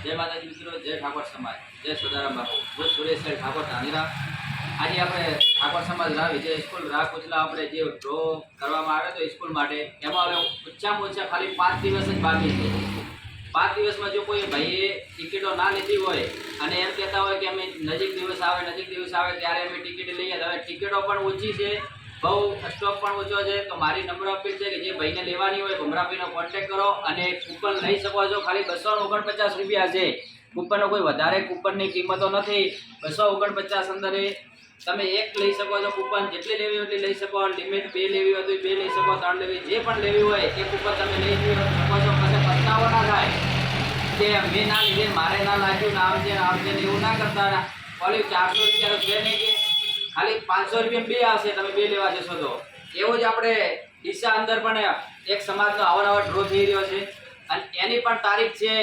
जय माताजी मित्रों, जय ठाकुर समाज, जय सदाराम बापू, હું સુરેશ ઠાકોર ધાનેરા। આજે આપણે ઠાકોર સમાજ રા વિજય સ્કૂલ રા કુચલા આપણે જે ડ્રો કરવામાં આવ્યો હતો સ્કૂલ માટે, એમાં હવે ઓછામાં ઓછા ખાલી 5 દિવસ જ બાકી છે। 5 દિવસમાં જો કોઈ ભાઈએ ટિકિટો ના લીધી હોય અને એમ કહેતા હોય કે અમે નજીક દિવસ આવે ત્યારે અમે ટિકિટ લઈએ, હવે ટિકિટો પણ ઓછી છે, બહુ સ્ટોક પણ ઓછો છે। તો મારી નમ્ર અપીલ છે કે જે ભાઈને લેવાની હોય ભમરાભાઈનો કોન્ટેક્ટ કરો અને કૂપન લઈ શકો છો। ખાલી 249 રૂપિયા છે। કૂપનનો કોઈ વધારે કૂપનની કિંમતો નથી। 249 અંદરે તમે એક લઈ શકો છો કૂપન, જેટલી લેવી હોય એટલી લઈ શકો। લિમિટ 2 લેવી હોય તો 2 લઈ શકો, 3 લેવી, જે પણ લેવી હોય એ કૂપન તમે લઈ શકો છો। પછી પસ્તાવો ના થાય કે મેં ના લીધે મારે ના લાગ્યું, ના આવશે એવું ના કરતા। ઓલી 400 રૂપિયા છે નહીં કે ખાલી 500 રૂપિયા 2 આવશે, તમે 2 લેવા જશો તો। એવો જ આપણે ડીસા અંદર પણ એક સમાજનો અવારનવાર ડ્રો થઈ રહ્યો છે અને એની પણ તારીખ છે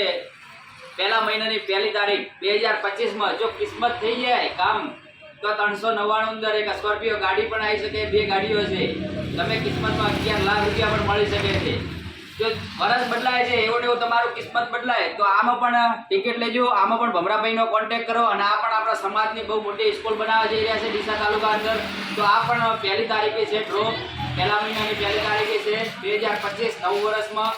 પહેલા મહિનાની 1લી તારીખ 2025માં। જો કિસ્મત થઈ જાય કામ તો 399 અંદર એક સ્કોર્પિયો ગાડી પણ આવી શકે, 2 ગાડીઓ છે। તમે કિસ્મતમાં 11 લાખ રૂપિયા પણ મળી શકે છે। જો વર્ષ બદલાય છે એવું ને એવું તમારું કિસ્મત બદલાય તો આમાં પણ ટિકિટ લેજો, આમાં પણ ભમરાભાઈનો કોન્ટેક્ટ કરો। અને આ પણ આપણા સમાજની બહુ મોટી સ્કૂલ બનાવવા જઈ રહ્યા છે ડીસા તાલુકા અંદર। તો આ પણ 1લી તારીખે છે ડ્રો, પહેલા મહિનાની 1લી તારીખે છે 2025 નવું વર્ષમાં।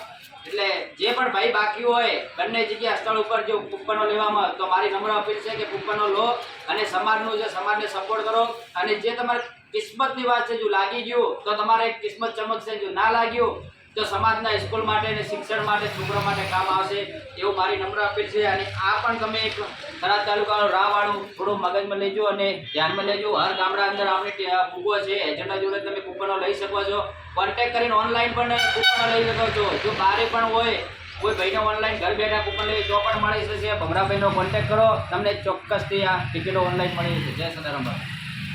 એટલે જે પણ ભાઈ બાકી હોય બંને જગ્યા સ્થળ ઉપર જો કૂપનો લેવામાં, તો મારી નમ્ર અપીલ છે કે કૂપનો લો અને સમાજનું છે, સમાજને સપોર્ટ કરો। અને જે તમારે કિસ્મતની વાત છે, જો લાગી ગયું તો તમારે કિસ્મત ચમકશે, જો ના લાગ્યું તો સમાજના સ્કૂલ માટે અને શિક્ષણ માટે છોકરા માટે કામ આવશે, એવું મારી નમ્ર અપીલ છે। અને આ પણ તમે એક થરાદ તાલુકાનું રાહવાળું થોડું મગજમાં લેજો અને ધ્યાનમાં લેજો। હર ગામડા અંદર આપણી બુકો છે, એજન્ડા જોડે તમે કૂપનો લઈ શકો છો। કોન્ટેક્ટ કરીને ઓનલાઈન પણ કૂપનો લઈ શકો છો। જો બારે પણ હોય કોઈ ભાઈને ઓનલાઈન ઘર બેઠા કૂપન લઈ તો પણ મળી જશે। ભમરાભાઈનો કોન્ટેક્ટ કરો, તમને ચોક્કસથી આ ટિકિટો ઓનલાઈન મળી જશે। જય સદારામ બાપુ।